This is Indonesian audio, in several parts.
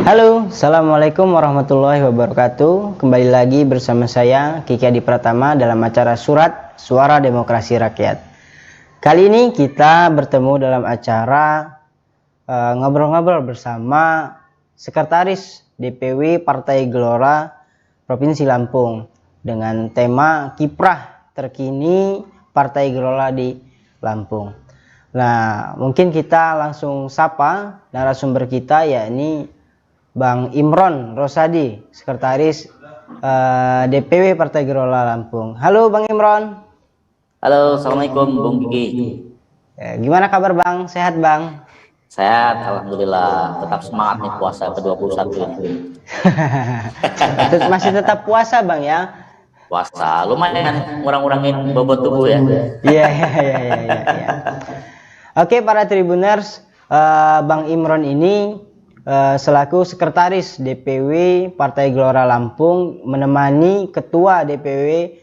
Halo, Assalamualaikum warahmatullahi wabarakatuh. Kembali lagi bersama saya Kiki Adi Pratama dalam acara Surat Suara Demokrasi Rakyat. Kali ini kita bertemu dalam acara ngobrol-ngobrol bersama Sekretaris DPW Partai Gelora Provinsi Lampung dengan tema kiprah terkini Partai Gelora di Lampung. Nah, mungkin kita langsung sapa narasumber kita, yakni Bang Imron Rosadi, Sekretaris DPW Partai Gelora Lampung. Halo Bang Imron. Halo, Assalamualaikum Bung Kiki. Ya, gimana kabar Bang? Sehat Bang? Sehat, Alhamdulillah. Tetap semangat nih puasa ke-21 ini. Masih tetap puasa Bang ya? Puasa, lumayan ngurang-ngurangin bobot tubuh ya. Iya. Oke para Tribuners, Bang Imron ini selaku Sekretaris DPW Partai Gelora Lampung menemani Ketua DPW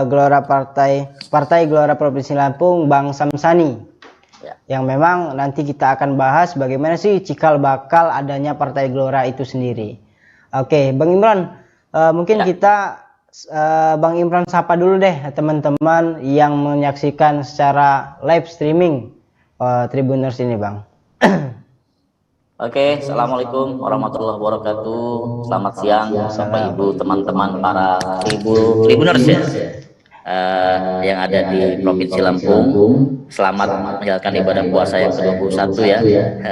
Gelora Partai Gelora Provinsi Lampung, Bang Samsani, ya, yang memang nanti kita akan bahas bagaimana sih cikal bakal adanya Partai Gelora itu sendiri. Oke, Bang Imron, mungkin kita Bang Imron sapa dulu deh teman-teman yang menyaksikan secara live streaming Tribuners ini, Bang. Oke, Assalamualaikum warahmatullahi wabarakatuh. Selamat siang Bapak Ibu, teman-teman para Tribuners ya, yang ada di Provinsi Lampung. Selamat menjalankan ibadah puasa yang ke-21 ya.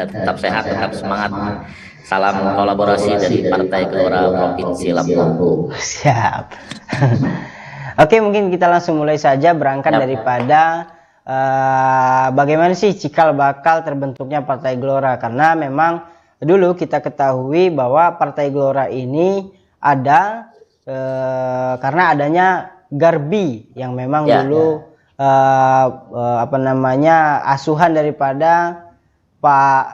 Tetap sehat, tetap semangat. Salam kolaborasi dari Partai Gelora Provinsi Lampung. Siap. Oke, mungkin kita langsung mulai saja berangkat daripada bagaimana sih cikal bakal terbentuknya Partai Gelora, karena memang dulu kita ketahui bahwa Partai Gelora ini ada karena adanya Garbi yang memang dulu asuhan daripada Pak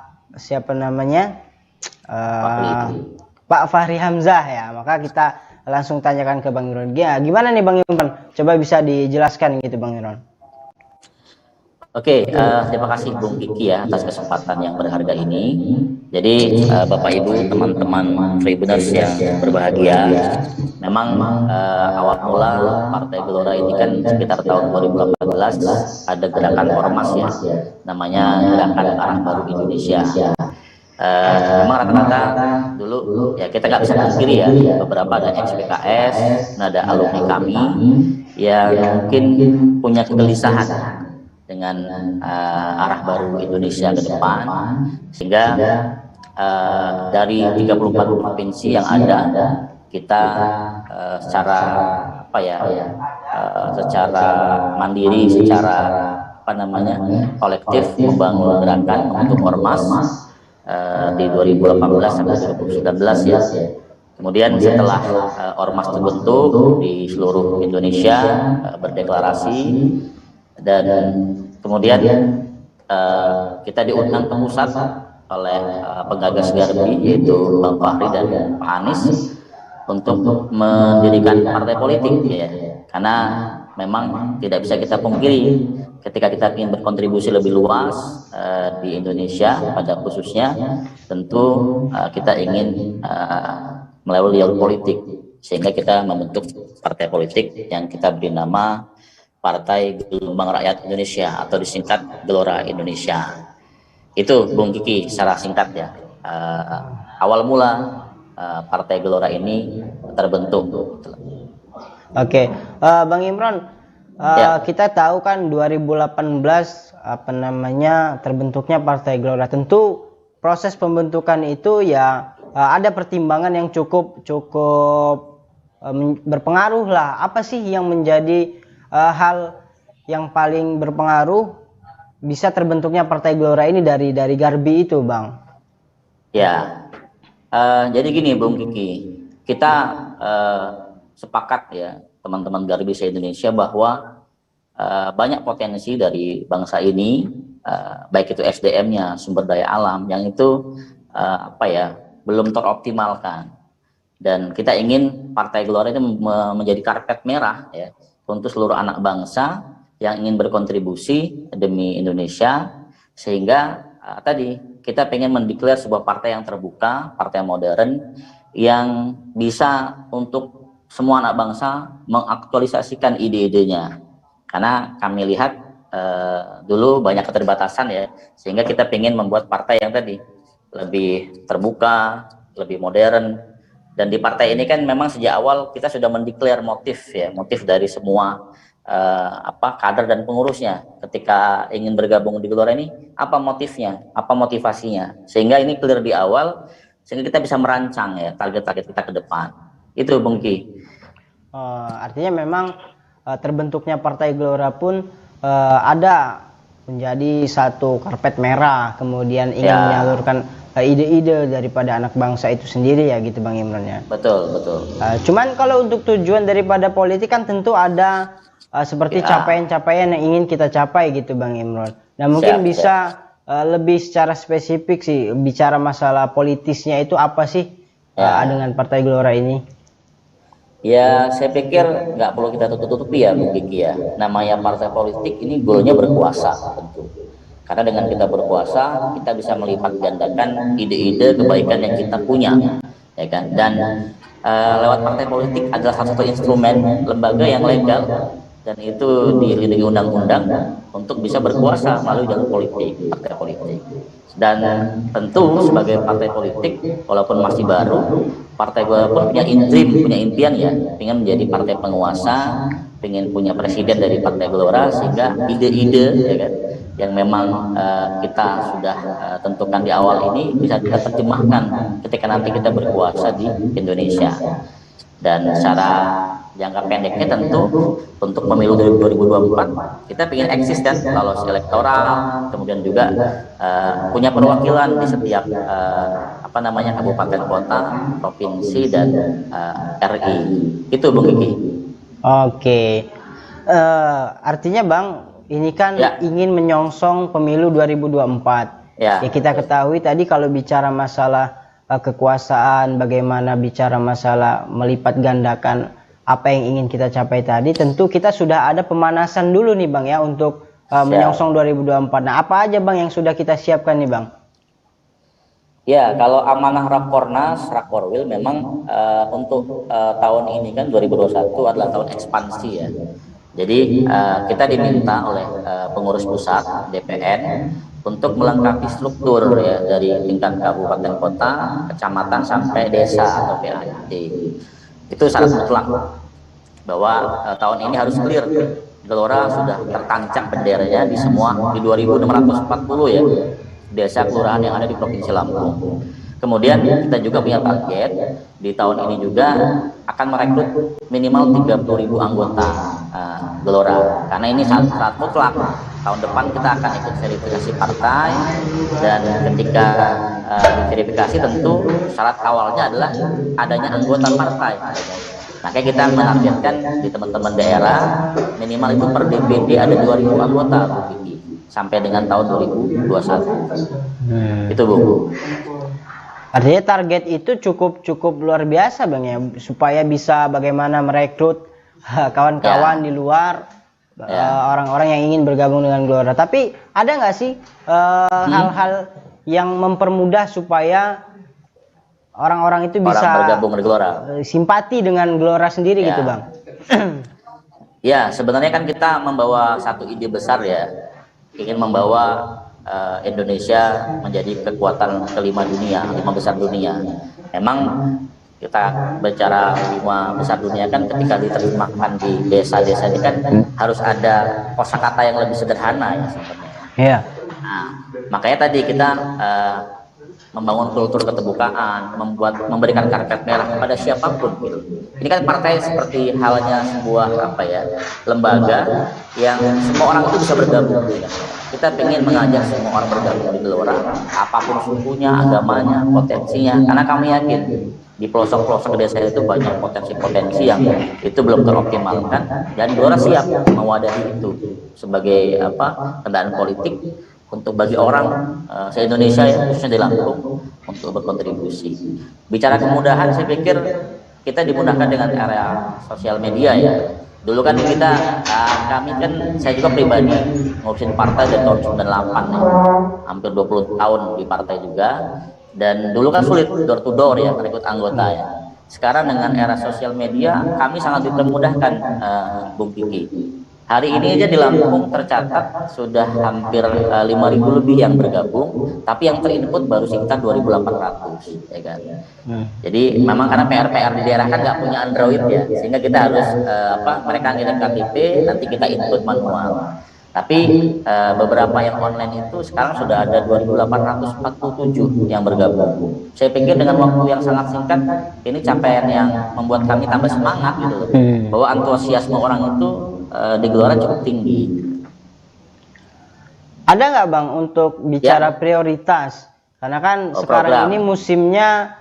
Fahri Hamzah ya. Maka kita langsung tanyakan ke Bang Imron. Gimana nih Bang Imron? Coba bisa dijelaskan gitu Bang Imron. Oke, terima kasih Bung Kiki ya atas kesempatan yang berharga ini. Jadi Bapak Ibu, teman-teman Tribuners yang berbahagia, memang awal mula Partai Gelora ini kan sekitar tahun 2018 ada gerakan ormas ya, namanya Gerakan Arah Baru Indonesia. Memang rata-rata dulu ya kita nggak bisa pungkiri ya, beberapa ada ex-PKS, ada alumni kami yang mungkin punya kegelisahan dengan arah baru Indonesia ke depan, sehingga dari 34 provinsi yang ada kita secara mandiri, secara kolektif membangun gerakan membentuk ormas di 2018 sampai 2019 ya. Kemudian setelah ormas terbentuk di seluruh Indonesia, berdeklarasi, dan kemudian kita diundang ke pusat oleh penggagas Garbi, yaitu Bang Fahri dan Pak Anies, untuk mendirikan partai politik ya. Karena memang tidak bisa kita pungkiri, ketika kita ingin berkontribusi lebih luas di Indonesia pada khususnya, tentu kita ingin melalui jalur politik, sehingga kita membentuk partai politik yang kita beri nama Partai Gelombang Rakyat Indonesia atau disingkat Gelora Indonesia. Itu Bung Kiki secara singkat ya, awal mula Partai Gelora ini terbentuk. Oke, Bang Imron, kita tahu kan 2018 terbentuknya Partai Gelora. Tentu proses pembentukan itu ya ada pertimbangan yang cukup berpengaruh lah. Apa sih yang menjadi hal yang paling berpengaruh bisa terbentuknya Partai Gelora ini dari Garbi itu, Bang? Ya, jadi gini Bung Kiki, kita sepakat ya teman-teman Garbi se-Indonesia bahwa banyak potensi dari bangsa ini, baik itu SDM-nya, sumber daya alam, yang itu belum teroptimalkan. Dan kita ingin Partai Gelora itu menjadi karpet merah ya untuk seluruh anak bangsa yang ingin berkontribusi demi Indonesia, sehingga tadi kita pengen mendeklar sebuah partai yang terbuka, partai modern yang bisa untuk semua anak bangsa mengaktualisasikan ide-idenya. Karena kami lihat dulu banyak keterbatasan ya, sehingga kita pengen membuat partai yang tadi lebih terbuka, lebih modern. Dan di partai ini kan memang sejak awal kita sudah mendeklar motif ya, motif dari semua kader dan pengurusnya ketika ingin bergabung di Gelora ini, apa motifnya, apa motivasinya, sehingga ini clear di awal, sehingga kita bisa merancang ya target-target kita ke depan. Itu Bung Ki. Artinya memang terbentuknya Partai Gelora pun ada menjadi satu karpet merah, kemudian ingin menyalurkan ide-ide daripada anak bangsa itu sendiri ya gitu Bang Imron ya. Betul. Cuman kalau untuk tujuan daripada politik kan tentu ada seperti capaian-capaian yang ingin kita capai gitu Bang Imron. Nah mungkin bisa lebih secara spesifik sih bicara masalah politisnya itu apa sih dengan Partai Gelora ini? Ya saya pikir nggak perlu kita tutup-tutupi ya Bung Kiki ya. Namanya partai politik ini goalnya berkuasa tentu. Karena dengan kita berkuasa kita bisa melipat gandakan ide-ide kebaikan yang kita punya, ya kan? Dan lewat partai politik adalah salah satu instrumen lembaga yang legal dan itu dilindungi undang-undang untuk bisa berkuasa melalui jalur politik, partai politik. Dan tentu sebagai partai politik, walaupun masih baru, partai Gelora pun punya impian ya, ingin menjadi partai penguasa, ingin punya presiden dari partai Gelora, sehingga ide-ide ya kan, yang memang kita sudah tentukan di awal ini bisa kita terjemahkan ketika nanti kita berkuasa di Indonesia. Dan secara jangka pendeknya tentu untuk pemilu 2024 kita ingin eksis kan, lolos elektoral, kemudian juga punya perwakilan di setiap kabupaten kota, provinsi dan RI. Itu Bung Kiki. Oke. Artinya Bang, ini kan ingin menyongsong pemilu 2024. Ya kita ketahui tadi kalau bicara masalah kekuasaan, bagaimana bicara masalah melipat gandakan apa yang ingin kita capai tadi, tentu kita sudah ada pemanasan dulu nih Bang ya untuk menyongsong 2024. Nah apa aja Bang yang sudah kita siapkan nih Bang? Ya kalau amanah Rakornas, Rakorwil memang untuk tahun ini kan 2021 adalah tahun ekspansi ya. Jadi kita diminta oleh pengurus pusat DPN untuk melengkapi struktur ya dari tingkat kabupaten kota, kecamatan sampai desa atau PAT. Itu syarat mutlak bahwa tahun ini harus clear Gelora sudah tertancap benderanya di semua di 2640 ya desa kelurahan yang ada di Provinsi Lampung. Kemudian kita juga punya target di tahun ini juga akan merekrut minimal 30.000 anggota Gelora, karena ini syarat mutlak. Tahun depan kita akan ikut verifikasi partai, dan ketika diverifikasi tentu syarat awalnya adalah adanya anggota partai. Makanya kita menargetkan di teman-teman daerah minimal itu per DPD ada 2.000 anggota Bu Kiki, sampai dengan tahun 2021. Itu Bu. Artinya target itu cukup luar biasa Bang ya, supaya bisa bagaimana merekrut kawan-kawan di luar, orang-orang yang ingin bergabung dengan Gelora. Tapi ada nggak sih hal-hal yang mempermudah supaya orang-orang itu bisa bergabung dengan Gelora, simpati dengan Gelora sendiri gitu Bang? Ya sebenarnya kan kita membawa satu ide besar ya, ingin membawa Indonesia menjadi kekuatan kelima dunia, 5 besar dunia. Memang kita bicara 5 besar dunia kan ketika diterjemahkan di desa-desa ini kan harus ada kosakata yang lebih sederhana ya sebenarnya. Iya. Nah, makanya tadi kita membangun kultur keterbukaan, memberikan karpet merah kepada siapapun gitu. Ini kan partai seperti halnya sebuah lembaga yang semua orang itu bisa bergabung gitu. Kita ingin mengajak semua orang bergabung di Gelora, apapun sukunya, agamanya, potensinya, karena kami yakin di pelosok-pelosok desa itu banyak potensi-potensi yang itu belum teroptimalkan, dan Gelora siap mewadahi itu sebagai kendaraan politik untuk bagi orang se-Indonesia ya, khususnya di Lampung, untuk berkontribusi. Bicara kemudahan, saya pikir kita dimudahkan dengan area sosial media ya, Dulu kan kami kan, saya juga pribadi ngurusin partai dari tahun 98 ya. Hampir 20 tahun di partai juga. Dan dulu kan sulit door to door ya, rekrut anggota ya. Sekarang dengan era sosial media, kami sangat dipermudahkan, Bung Kiki. Hari ini aja di Lampung tercatat sudah hampir 5.000 lebih yang bergabung, tapi yang terinput baru sekitar 2.800, ya kan. Jadi memang karena PR di daerah kan nggak punya Android ya, sehingga kita harus mereka ngirim KTP, nanti kita input manual. Tapi beberapa yang online itu sekarang sudah ada 2.847 yang bergabung. Saya pikir dengan waktu yang sangat singkat, ini capaian yang membuat kami tambah semangat gitu loh, bahwa antusiasme orang itu di Gelora cukup tinggi. Ada nggak Bang untuk bicara prioritas? Karena kan sekarang program. ini musimnya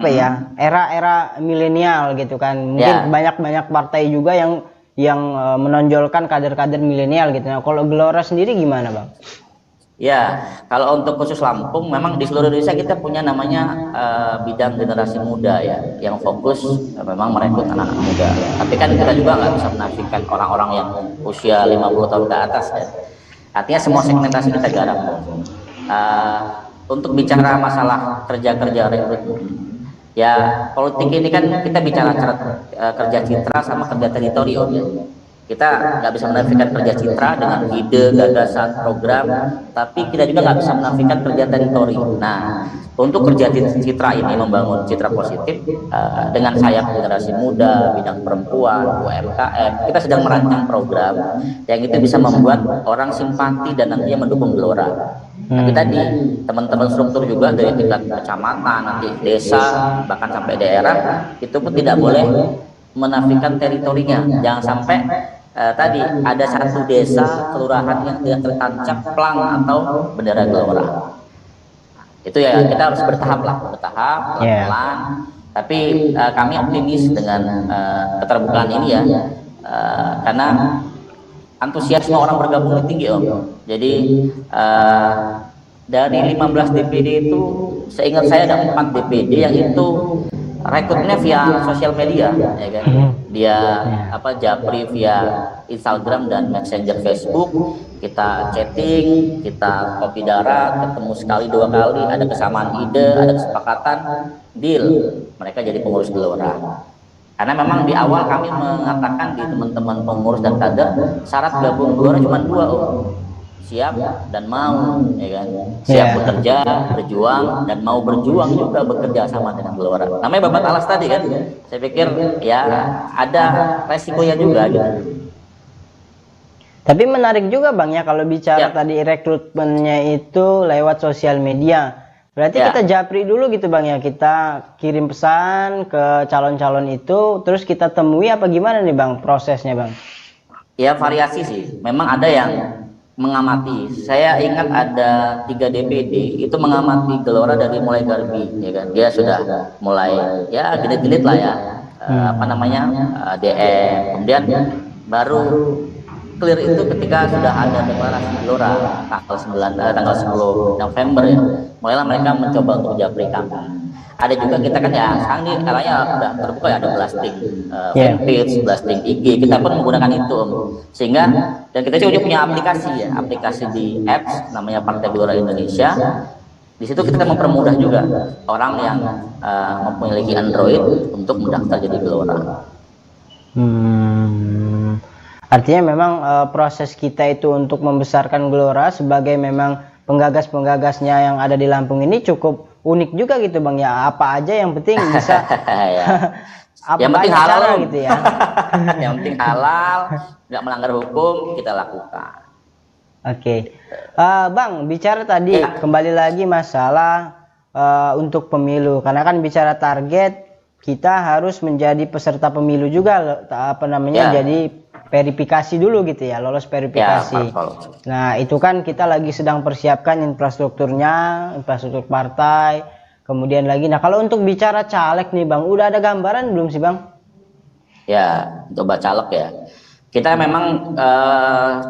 ya, era-era milenial gitu kan. Mungkin banyak partai juga yang menonjolkan kader-kader milenial gitu. Nah, kalau Gelora sendiri gimana Bang? Ya, kalau untuk khusus Lampung, memang di seluruh Indonesia kita punya namanya bidang generasi muda ya, yang fokus memang merekrut anak-anak muda. Tapi kan kita juga nggak bisa menafikan orang-orang yang usia 50 tahun ke atas ya. Artinya semua segmentasi kita garap. Untuk bicara masalah kerja-kerja rekrut, ya politik ini kan kita bicara kerja citra sama kerja teritorial ya. Kita nggak bisa menafikan kerja citra dengan ide, gagasan, program, tapi kita juga nggak bisa menafikan kerja teritori. Nah, untuk kerja citra ini membangun citra positif dengan sayap generasi muda, bidang perempuan, UMKM, kita sedang merancang program yang itu bisa membuat orang simpati dan nantinya mendukung Gelora. Tapi tadi teman-teman struktur juga dari tingkat kecamatan, nanti desa, bahkan sampai daerah, itu pun tidak boleh menafikan teritorinya. Jangan sampai tadi ada satu desa, kelurahan yang tidak tertancap plang atau bendera Gelora. Itu ya kita harus bertahap, pelan-pelan. Tapi kami optimis dengan keterbukaan ini ya, karena antusiasme orang bergabung tinggi Om. Jadi dari 15 DPD itu, seingat saya ada 4 DPD yang itu rekrutnya via sosial media, ya kan? Dia japri via Instagram dan Messenger Facebook. Kita chatting, kita kopi darat, ketemu sekali 2 kali, ada kesamaan ide, ada kesepakatan, deal. Mereka jadi pengurus Gelora. Karena memang di awal kami mengatakan di teman-teman pengurus dan kader, syarat gabung Gelora cuma 2 Om. Siap dan mau, ya kan? Siap bekerja, berjuang, dan mau berjuang juga bekerja sama dengan Gelora. Namanya babat alas tadi kan, saya pikir ya ada resikonya juga gitu. Tapi menarik juga Bang ya, kalau bicara tadi rekrutmennya itu lewat sosial media. Berarti kita japri dulu gitu Bang ya, kita kirim pesan ke calon-calon itu, terus kita temui apa gimana nih Bang prosesnya Bang? Ya variasi sih, memang ada yang mengamati. Saya ingat ada 3 DPD itu mengamati Gelora dari mulai Garbi, ya kan. Dia sudah mulai ya genit-genit lah ya, DM. Kemudian baru clear itu ketika sudah ada deklarasi Gelora tanggal 10 November ya. Mulailah mereka mencoba untuk japri kami. Ada juga kita kan ya sekarang ini eranya udah terbuka ya, ada blasting fanpage, blasting IG, kita pun menggunakan itu sehingga, dan kita juga punya aplikasi di apps namanya Partai Gelora Indonesia. Di situ kita mempermudah juga orang yang memiliki Android untuk mendaftar jadi Gelora. Artinya memang proses kita itu untuk membesarkan Gelora sebagai memang penggagas-penggagasnya yang ada di Lampung ini cukup unik juga gitu Bang ya. Apa aja yang penting bisa yang penting halal gitu ya. Yang penting halal, nggak melanggar hukum, kita lakukan. Oke. Bang, bicara tadi kembali lagi masalah untuk pemilu, karena kan bicara target kita harus menjadi peserta pemilu juga, jadi verifikasi dulu gitu ya, lolos verifikasi. Nah itu kan kita lagi sedang persiapkan infrastrukturnya, infrastruktur partai, kemudian lagi. Nah kalau untuk bicara caleg nih Bang, udah ada gambaran belum sih Bang? Ya, coba caleg ya. Kita memang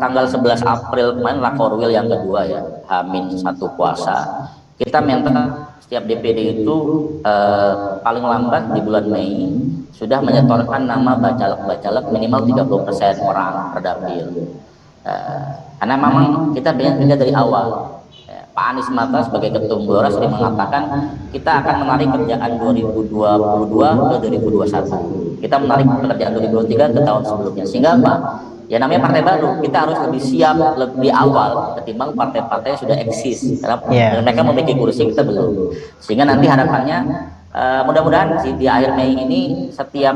tanggal 11 April kemarin Rakorwil yang kedua ya, H-1 puasa. kita minta setiap DPD itu paling lambat di bulan Mei sudah menyetorkan nama bacalek minimal 30% orang terdapil. Karena memang kita pengen dari awal. Pak Anies Mata sebagai Ketum Gelora sering mengatakan kita akan menarik kerjaan 2022 ke 2021. Kita menarik pekerjaan 2023 ke tahun sebelumnya. Sehingga apa? Ya namanya partai baru, kita harus lebih siap lebih awal ketimbang partai-partai yang sudah eksis. Karena mereka memiliki kursi, kita belum. Sehingga nanti harapannya mudah-mudahan di akhir Mei ini setiap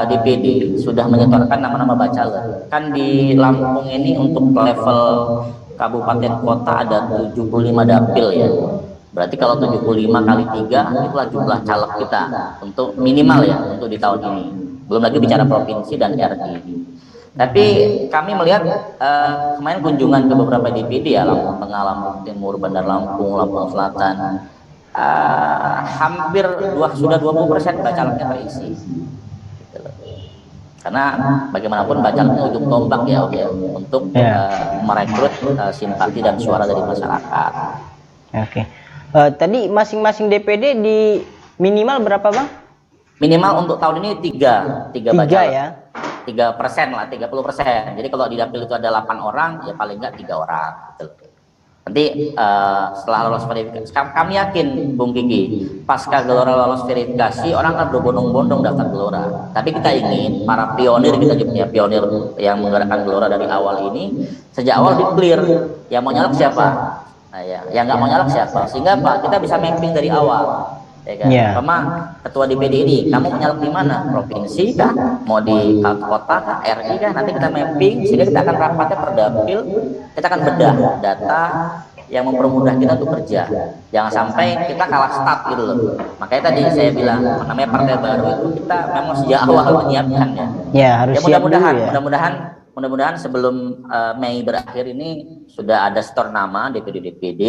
DPD sudah menyetorkan nama-nama bacalek. Kan di Lampung ini untuk level kabupaten kota ada 75 dapil ya. Berarti kalau 75 kali 3 itulah jumlah caleg kita untuk minimal ya untuk di tahun ini. Belum lagi bicara provinsi dan RI. Tapi kami melihat kemarin kunjungan ke beberapa DPD ya, Lampung Tengah, Lampung Timur, Bandar Lampung, Lampung Selatan, hampir sudah 20% bacaleknya terisi. Karena bagaimanapun bacaleknya ujung tombak ya untuk merekrut simpati dan suara dari masyarakat. Oke. Tadi masing-masing DPD di minimal berapa bang? Minimal untuk tahun ini tiga bacalek. Ya? 3% lah, 30%. Jadi kalau di dapil itu ada 8 orang, ya paling nggak 3 orang. Nanti setelah lolos verifikasi, kami yakin Bung Kiki, pasca Gelora lolos verifikasi, orang akan berbondong-bondong daftar Gelora. Tapi kita ingin para pionir, kita punya pionir yang menggerakkan Gelora dari awal ini, sejak awal di clear, yang mau nyalek siapa, nah, ya, yang nggak mau nyalek siapa, sehingga Pak kita bisa mapping dari awal. Ya kan? Ketua DPD ini, kamu menyalek di mana? Provinsi kah? Mau di kota kah? RI kah? Nanti kita mapping, sehingga kita akan rapatnya per dapil, kita akan bedah data yang mempermudah kita untuk kerja. Jangan sampai kita kalah start gitu loh. Makanya tadi saya bilang, namanya partai baru itu kita memang sejak awal menyiapkan ya. Ya harus ya mudah-mudahan sebelum Mei berakhir ini sudah ada store nama DPD.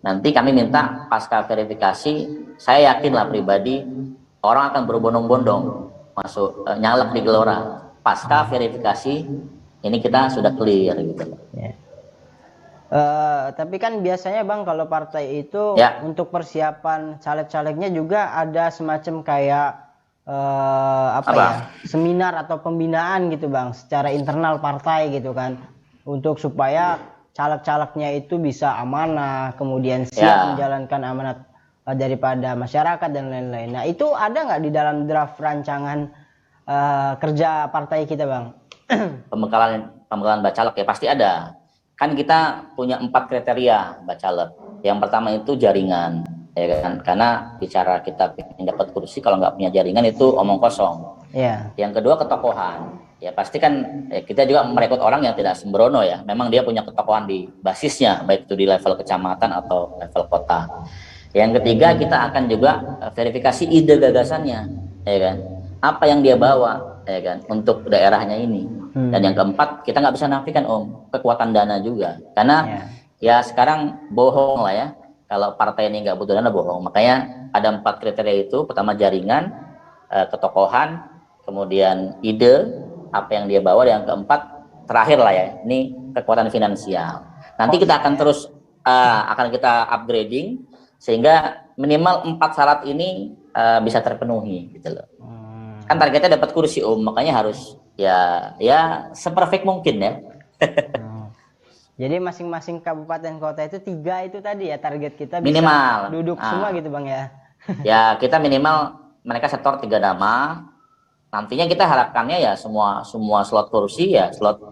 Nanti kami minta pasca verifikasi, saya yakin lah pribadi orang akan berbondong-bondong masuk nyalek di Gelora. Pasca verifikasi ini kita sudah clear gitu. Tapi kan biasanya bang kalau partai itu untuk persiapan caleg-calegnya juga ada semacam kayak seminar atau pembinaan gitu bang secara internal partai gitu kan, untuk supaya caleg-calegnya itu bisa amanah, kemudian siap menjalankan amanat daripada masyarakat dan lain-lain. Nah itu ada nggak di dalam draft rancangan kerja partai kita bang? Pembekalan bacalek ya pasti ada. Kan kita punya 4 kriteria bacalek. Yang pertama itu jaringan. Ya kan? Karena bicara kita ingin dapat kursi, kalau nggak punya jaringan itu omong kosong. Yang kedua ketokohan. Ya pasti kan kita juga merekrut orang yang tidak sembrono ya. Memang dia punya ketokohan di basisnya, baik itu di level kecamatan atau level kota. Yang ketiga kita akan juga verifikasi ide gagasannya, ya kan? Apa yang dia bawa, ya kan? Untuk daerahnya ini. Dan yang keempat kita nggak bisa nafikan kekuatan dana juga. Karena ya sekarang bohong lah ya. Kalau partai ini nggak butuh dana bohong. Makanya ada 4 kriteria itu. Pertama jaringan, ketokohan, kemudian ide, apa yang dia bawa. Dan yang keempat terakhir lah ya, ini kekuatan finansial. Nanti kita akan terus akan kita upgrading sehingga minimal 4 syarat ini bisa terpenuhi gitu loh. Kan targetnya dapat kursi makanya harus ya seperfect mungkin ya. Jadi masing-masing kabupaten kota itu 3 itu tadi ya target kita bisa minimal duduk semua gitu bang ya. Ya kita minimal mereka setor 3 nama. Nantinya kita harapkannya ya semua slot kursi ya slot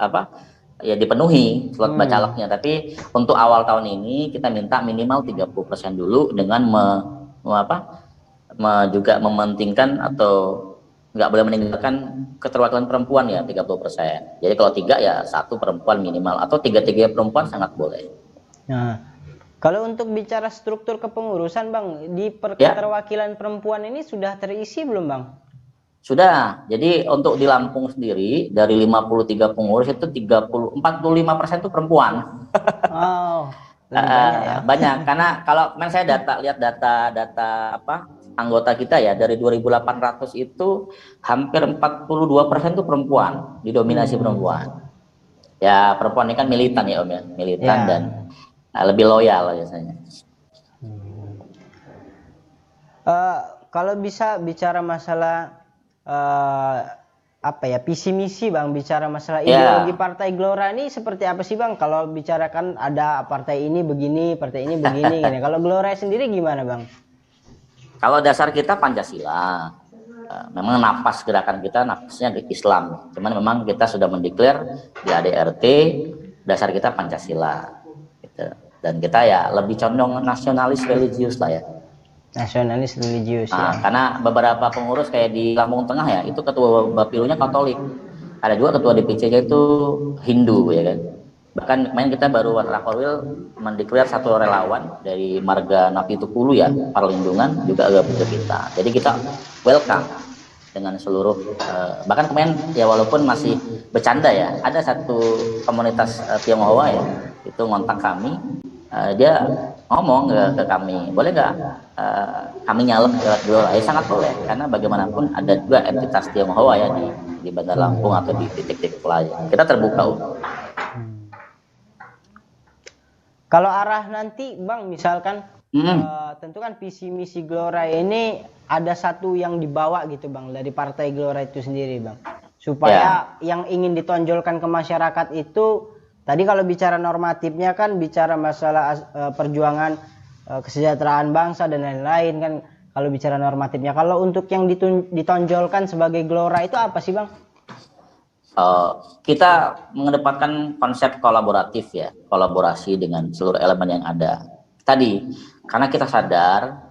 ya dipenuhi slot bacaleknya. Tapi untuk awal tahun ini kita minta minimal 30% dulu dengan juga mementingkan atau nggak boleh meninggalkan keterwakilan perempuan ya 30%. Jadi kalau 3 ya 1 perempuan minimal atau 3 perempuan sangat boleh. Nah, kalau untuk bicara struktur kepengurusan bang di keterwakilan perempuan ini sudah terisi belum bang? Sudah. Jadi untuk di Lampung sendiri dari 53 pengurus itu 45% itu perempuan. Banyak ya. Banyak karena kalau saya lihat data anggota kita ya dari 2.800 itu hampir 42% itu perempuan, didominasi perempuan. Ya perempuan ini kan militan ya Om ya, militan dan lebih loyal biasanya. Kalau bisa bicara masalah apa ya, visi misi Bang, bicara masalah ideologi Partai Gelora ini seperti apa sih Bang? Kalau bicarakan ada partai ini begini, partai ini begini gini. Kalau Gelora sendiri gimana Bang? Kalau dasar kita Pancasila, memang napas gerakan kita napasnya ke Islam. Cuman memang kita sudah mendeklar di ADRT dasar kita Pancasila. Gitu. Dan kita ya lebih condong nasionalis religius lah ya. Nasionalis religius ya. Karena beberapa pengurus kayak di Lampung Tengah ya, itu ketua Bapilunya Katolik. Ada juga ketua DPC-nya itu Hindu ya kan. Bahkan kemarin kita baru Rakorwil mendeklar satu relawan dari Marga Napitukulu ya, Perlindungan juga agak ke kita. Jadi kita welcome dengan seluruh bahkan kemarin ya walaupun masih bercanda ya, ada satu komunitas Tionghoa ya, itu ngontak kami, dia ngomong ke kami, boleh nggak kami nyalek lewat Gelora? Ya sangat boleh, karena bagaimanapun ada juga entitas Tionghoa ya di Bandar Lampung atau di titik-titik lain. Kita terbuka. Kalau arah nanti Bang, misalkan tentu kan visi misi Gelora ini ada satu yang dibawa gitu Bang dari Partai Gelora itu sendiri Bang, supaya yang ingin ditonjolkan ke masyarakat itu tadi kalau bicara normatifnya kan bicara masalah perjuangan kesejahteraan bangsa dan lain-lain kan kalau bicara normatifnya. Kalau untuk yang ditonjolkan sebagai Gelora itu apa sih Bang? Kita mengedepankan konsep kolaboratif ya, kolaborasi dengan seluruh elemen yang ada. Tadi, karena kita sadar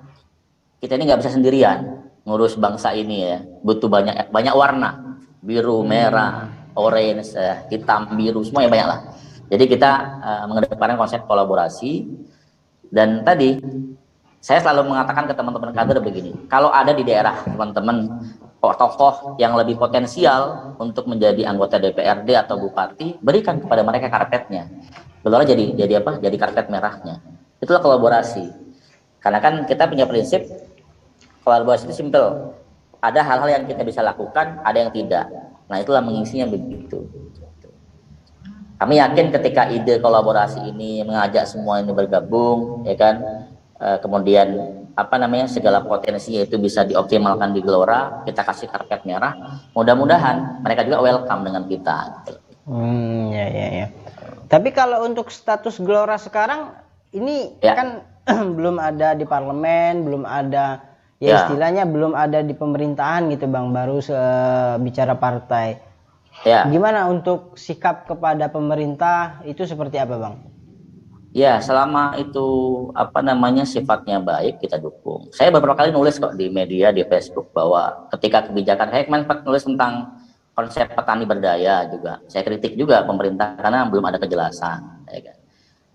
kita ini nggak bisa sendirian ngurus bangsa ini ya, butuh banyak warna, biru, merah, orange, hitam, biru, semuanya banyak lah. Jadi kita mengedepankan konsep kolaborasi. Dan tadi saya selalu mengatakan ke teman-teman kader begini, kalau ada di daerah teman-teman tokoh yang lebih potensial untuk menjadi anggota DPRD atau bupati, berikan kepada mereka karpetnya. Gelora jadi apa? Jadi karpet merahnya. Itulah kolaborasi. Karena kan kita punya prinsip kolaborasi itu simple. Ada hal-hal yang kita bisa lakukan, ada yang tidak. Nah, itulah mengisinya begitu. Kami yakin ketika ide kolaborasi ini mengajak semua ini bergabung, ya kan, kemudian segala potensinya itu bisa dioptimalkan di Gelora, kita kasih karpet merah, mudah-mudahan mereka juga welcome dengan kita. Ya. Tapi kalau untuk status Gelora sekarang ini kan belum ada di parlemen, belum ada istilahnya belum ada di pemerintahan gitu Bang, baru bicara partai. Gimana untuk sikap kepada pemerintah itu seperti apa Bang? Ya, selama itu sifatnya baik, kita dukung. Saya beberapa kali nulis kok di media, di Facebook, bahwa ketika kebijakan, saya kemarin nulis tentang konsep petani berdaya juga. Saya kritik juga pemerintah karena belum ada kejelasan.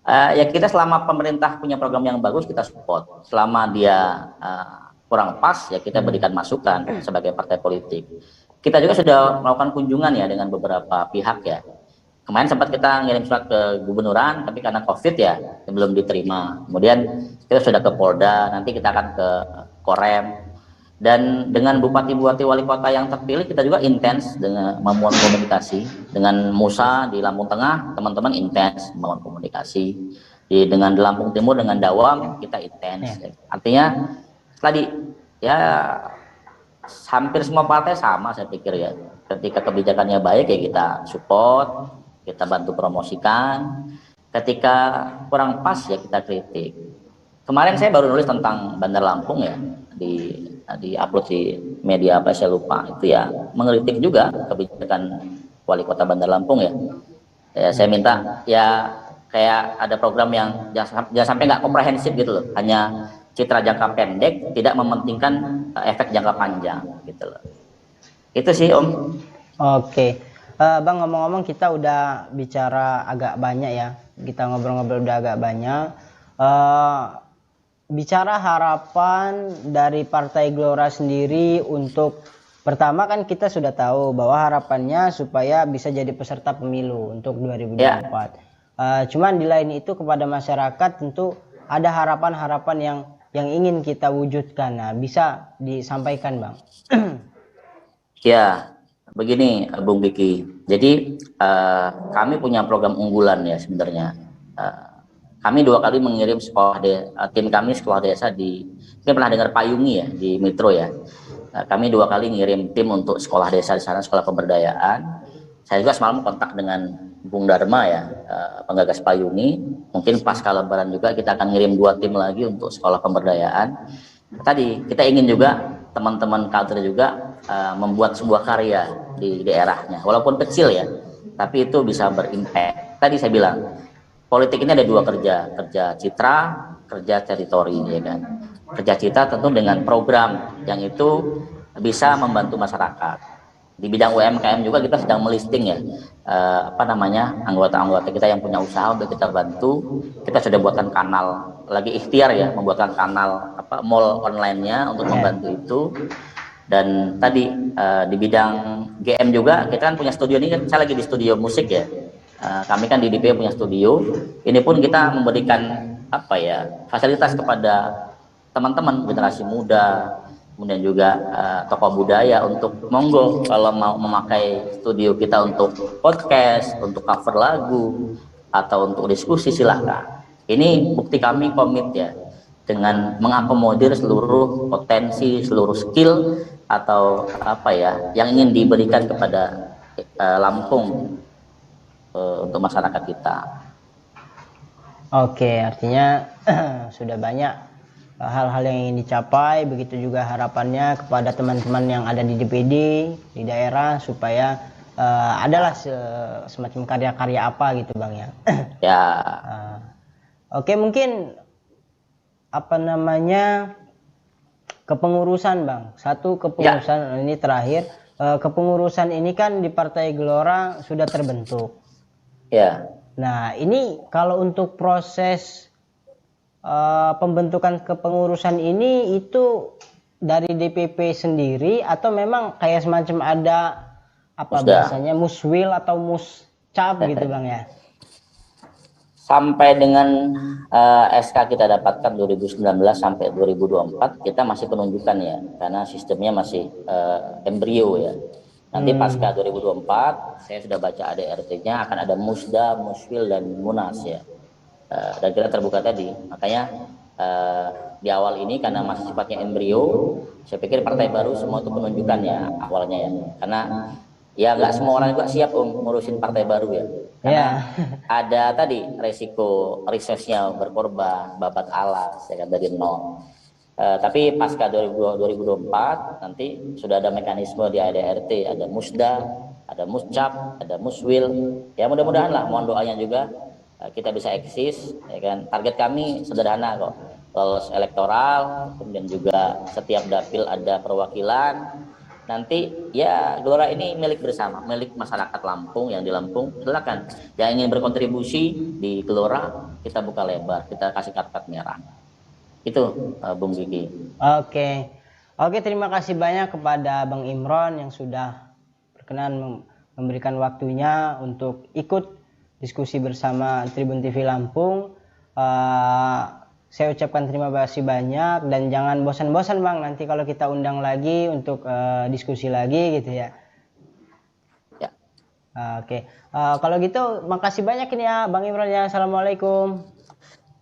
Ya kita selama pemerintah punya program yang bagus, kita support. Selama dia kurang pas, ya kita berikan masukan sebagai partai politik. Kita juga sudah melakukan kunjungan ya dengan beberapa pihak ya. Kemarin sempat kita ngirim surat ke gubernuran, tapi karena COVID ya belum diterima. Kemudian kita sudah ke Polda, nanti kita akan ke Korem. Dan dengan bupati-bupati wali kota yang terpilih, kita juga intens dengan membangun komunikasi. Dengan Musa di Lampung Tengah, teman-teman intens membangun komunikasi. Dengan di Lampung Timur, dengan Dawang, kita intens. Artinya tadi ya hampir semua partai sama saya pikir ya. Ketika kebijakannya baik ya kita support, kita bantu promosikan. Ketika kurang pas ya kita kritik. Kemarin saya baru nulis tentang Bandar Lampung ya, di upload di media apa saya lupa, itu ya mengkritik juga kebijakan wali kota Bandar Lampung ya. Saya minta ya kayak ada program yang jangan sampai nggak komprehensif gitu loh, hanya citra jangka pendek, tidak mementingkan efek jangka panjang gitu loh. Itu sih Om. Oke. Bang, ngomong-ngomong kita udah bicara agak banyak ya, kita ngobrol-ngobrol udah agak banyak. Bicara harapan dari Partai Gelora sendiri untuk pertama kan kita sudah tahu bahwa harapannya supaya bisa jadi peserta pemilu untuk 2024. Cuman di lain itu kepada masyarakat tentu ada harapan-harapan yang ingin kita wujudkan. Nah, bisa disampaikan Bang? Ya. Begini Bung Biki, jadi kami punya program unggulan ya sebenarnya. kami 2 kali mengirim tim kami sekolah desa mungkin pernah dengar Payungi ya di Metro ya. Kami 2 kali ngirim tim untuk sekolah desa di sana, sekolah pemberdayaan. Saya juga semalam kontak dengan Bung Dharma ya, penggagas Payungi. Mungkin pasca Lebaran juga kita akan ngirim 2 tim lagi untuk sekolah pemberdayaan. Tadi kita ingin juga teman-teman kader juga membuat sebuah karya di daerahnya, walaupun kecil ya, tapi itu bisa berimpact. Tadi saya bilang, politik ini ada 2 kerja citra, kerja teritori, ya kan. Kerja citra tentu dengan program yang itu bisa membantu masyarakat. Di bidang UMKM juga kita sedang melisting ya, anggota-anggota kita yang punya usaha untuk kita bantu. Kita sudah buatkan kanal, lagi ikhtiar ya, membuatkan kanal mall online-nya untuk membantu itu. Dan tadi di bidang GM juga kita kan punya studio ini, kan saya lagi di studio musik ya. Kami kan di DP punya studio. Ini pun kita memberikan fasilitas kepada teman-teman generasi muda, kemudian juga tokoh budaya untuk monggo kalau mau memakai studio kita untuk podcast, untuk cover lagu atau untuk diskusi, silahkan. Ini bukti kami komit ya dengan mengakomodir seluruh potensi, seluruh skill atau yang ingin diberikan kepada Lampung untuk masyarakat kita. Oke, artinya sudah banyak hal-hal yang ingin dicapai, begitu juga harapannya kepada teman-teman yang ada di DPD di daerah supaya adalah semacam karya-karya apa gitu Bang ya. Ya. Oke, mungkin kepengurusan Bang. Satu kepengurusan ini terakhir, kepengurusan ini kan di Partai Gelora sudah terbentuk. Ya. Nah, ini kalau untuk proses pembentukan kepengurusan ini itu dari DPP sendiri atau memang kayak semacam ada bahasanya muswil atau muscap gitu Bang ya? Sampai dengan SK kita dapatkan 2019 sampai 2024 kita masih penunjukan ya, karena sistemnya masih embrio ya. Nanti pasca 2024 saya sudah baca ADRT-nya akan ada musda, muswil dan munas ya. Dan kita terbuka tadi, makanya di awal ini karena masih sifatnya embrio, saya pikir partai baru semua itu penunjukan ya awalnya ya, karena ya nggak semua orang juga siap ngurusin partai baru ya, karena ada tadi resiko risetnya berkorban, babat alas ya kan dari nol. Tapi pasca 2024 nanti sudah ada mekanisme di ADRT, ada musda, ada muscap, ada muswil. Ya mudah-mudahan lah, mohon doanya juga kita bisa eksis ya kan. Target kami sederhana kok, lolos elektoral, kemudian juga setiap dapil ada perwakilan. Nanti ya Gelora ini milik bersama, milik masyarakat Lampung. Yang di Lampung silakan, yang ingin berkontribusi di Gelora kita buka lebar, kita kasih karpet merah. Itu Bung Gigi. Oke, terima kasih banyak kepada Bang Imron yang sudah berkenan memberikan waktunya untuk ikut diskusi bersama Tribun TV Lampung. Saya ucapkan terima kasih banyak dan jangan bosan-bosan Bang, nanti kalau kita undang lagi untuk diskusi lagi gitu ya. Ya. Kalau gitu makasih banyak ini ya Bang Imron ya. Assalamualaikum.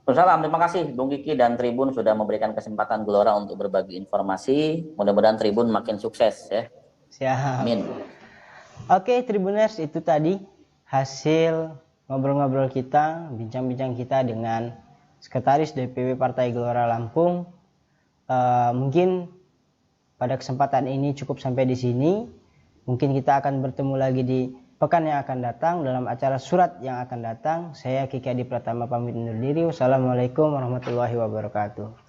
Salam, terima kasih Bung Kiki dan Tribun sudah memberikan kesempatan Gelora untuk berbagi informasi. Mudah-mudahan Tribun makin sukses ya. Siap. Amin. Oke, Tribuners, itu tadi hasil ngobrol-ngobrol kita, bincang-bincang kita dengan Sekretaris DPW Partai Gelora Lampung. Mungkin pada kesempatan ini cukup sampai di sini. Mungkin kita akan bertemu lagi di pekan yang akan datang dalam acara surat yang akan datang. Saya Kiki Adi Pratama pamit undur diri. Wassalamualaikum warahmatullahi wabarakatuh.